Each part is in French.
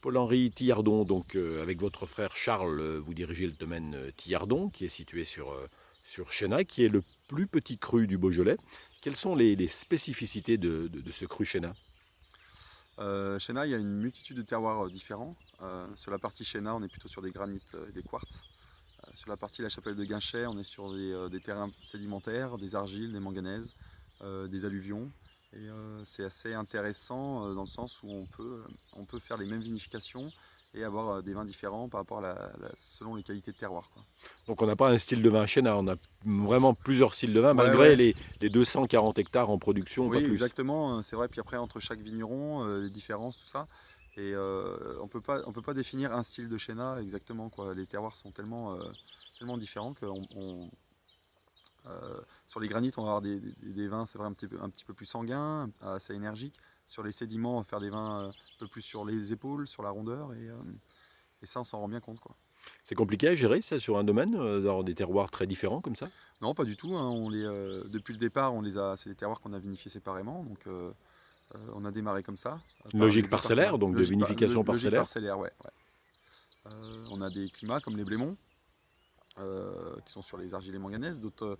Paul-Henri Tillardon, donc avec votre frère Charles, vous dirigez le domaine Tillardon, qui est situé sur Chénac, qui est le plus petit cru du Beaujolais. Quelles sont les spécificités de ce cru Chénac? Chéna, il y a une multitude de terroirs différents. Sur la partie Chéna, on est plutôt sur des granites et des quartz. Sur la partie La Chapelle de Guinchet, on est sur des terrains sédimentaires, des argiles, des manganèses, des alluvions. Et c'est assez intéressant dans le sens où on peut faire les mêmes vinifications et avoir des vins différents par rapport à selon les qualités de terroir, quoi. Donc on n'a pas un style de vin Chénac, on a vraiment plusieurs styles de vin, Ouais, malgré ouais. les 240 hectares en production, Oui, pas plus. exactement, c'est vrai. Puis après, entre chaque vigneron, les différences, tout ça. Et on peut pas définir un style de Chéna exactement, quoi. Les terroirs sont tellement différents que sur les granites, on va avoir des vins, c'est vrai, un petit peu plus sanguins, assez énergiques. Sur les sédiments, on va faire des vins un peu plus sur les épaules, sur la rondeur. Et ça, on s'en rend bien compte, quoi. C'est compliqué à gérer ça sur un domaine, d'avoir des terroirs très différents comme ça? Non, pas du tout, hein. Depuis le départ, c'est des terroirs qu'on a vinifiés séparément. Donc, on a démarré comme ça, Une par les logique départements. parcellaire, donc de vinification Logique parcellaire. parcellaire, ouais, ouais. On a des climats comme les Blémonts, qui sont sur les argiles et manganèses, d'autres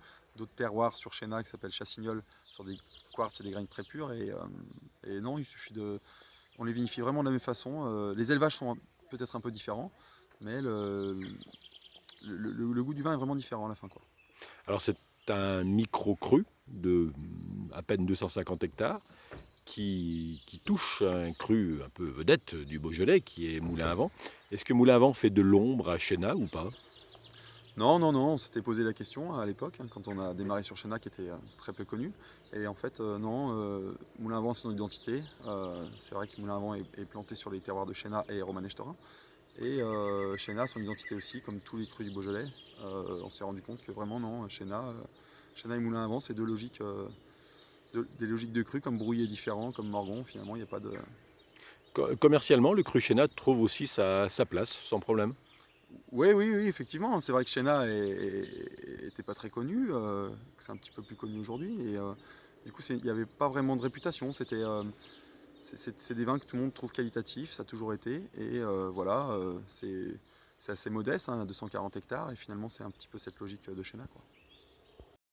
terroirs sur Chénac qui s'appellent Chassignol, sur des quartz et des graines très pures. Et non, il suffit de. On les vinifie vraiment de la même façon. Les élevages sont peut-être un peu différents, mais le goût du vin est vraiment différent à la fin, quoi. Alors c'est un micro-cru de à peine 250 hectares qui touche un cru un peu vedette du Beaujolais qui est Moulin à Vent. Est-ce que Moulin à Vent fait de l'ombre à Chéna ou pas? Non, non, non, on s'était posé la question à l'époque, hein, quand on a démarré sur Chénac, qui était très peu connu. Et en fait, non, Moulin à Vent, c'est notre identité. C'est vrai que Moulin à Vent est planté sur les terroirs de Chéna et Romanèche-Torin. Et Chéna, son identité aussi, comme tous les crus du Beaujolais. On s'est rendu compte que vraiment, non, Chéna et Moulin à Vent, c'est des logiques de cru, comme Brouillet différent, comme Morgon. Finalement, il n'y a pas de. Commercialement, le cru Chéna trouve aussi sa place sans problème. Oui, oui, oui, effectivement. C'est vrai que Shena était pas très connu, que c'est un petit peu plus connu aujourd'hui. Et du coup, il n'y avait pas vraiment de réputation. C'est des vins que tout le monde trouve qualitatifs, ça a toujours été. Et voilà, c'est assez modeste, hein, 240 hectares. Et finalement, c'est un petit peu cette logique de Shena, quoi.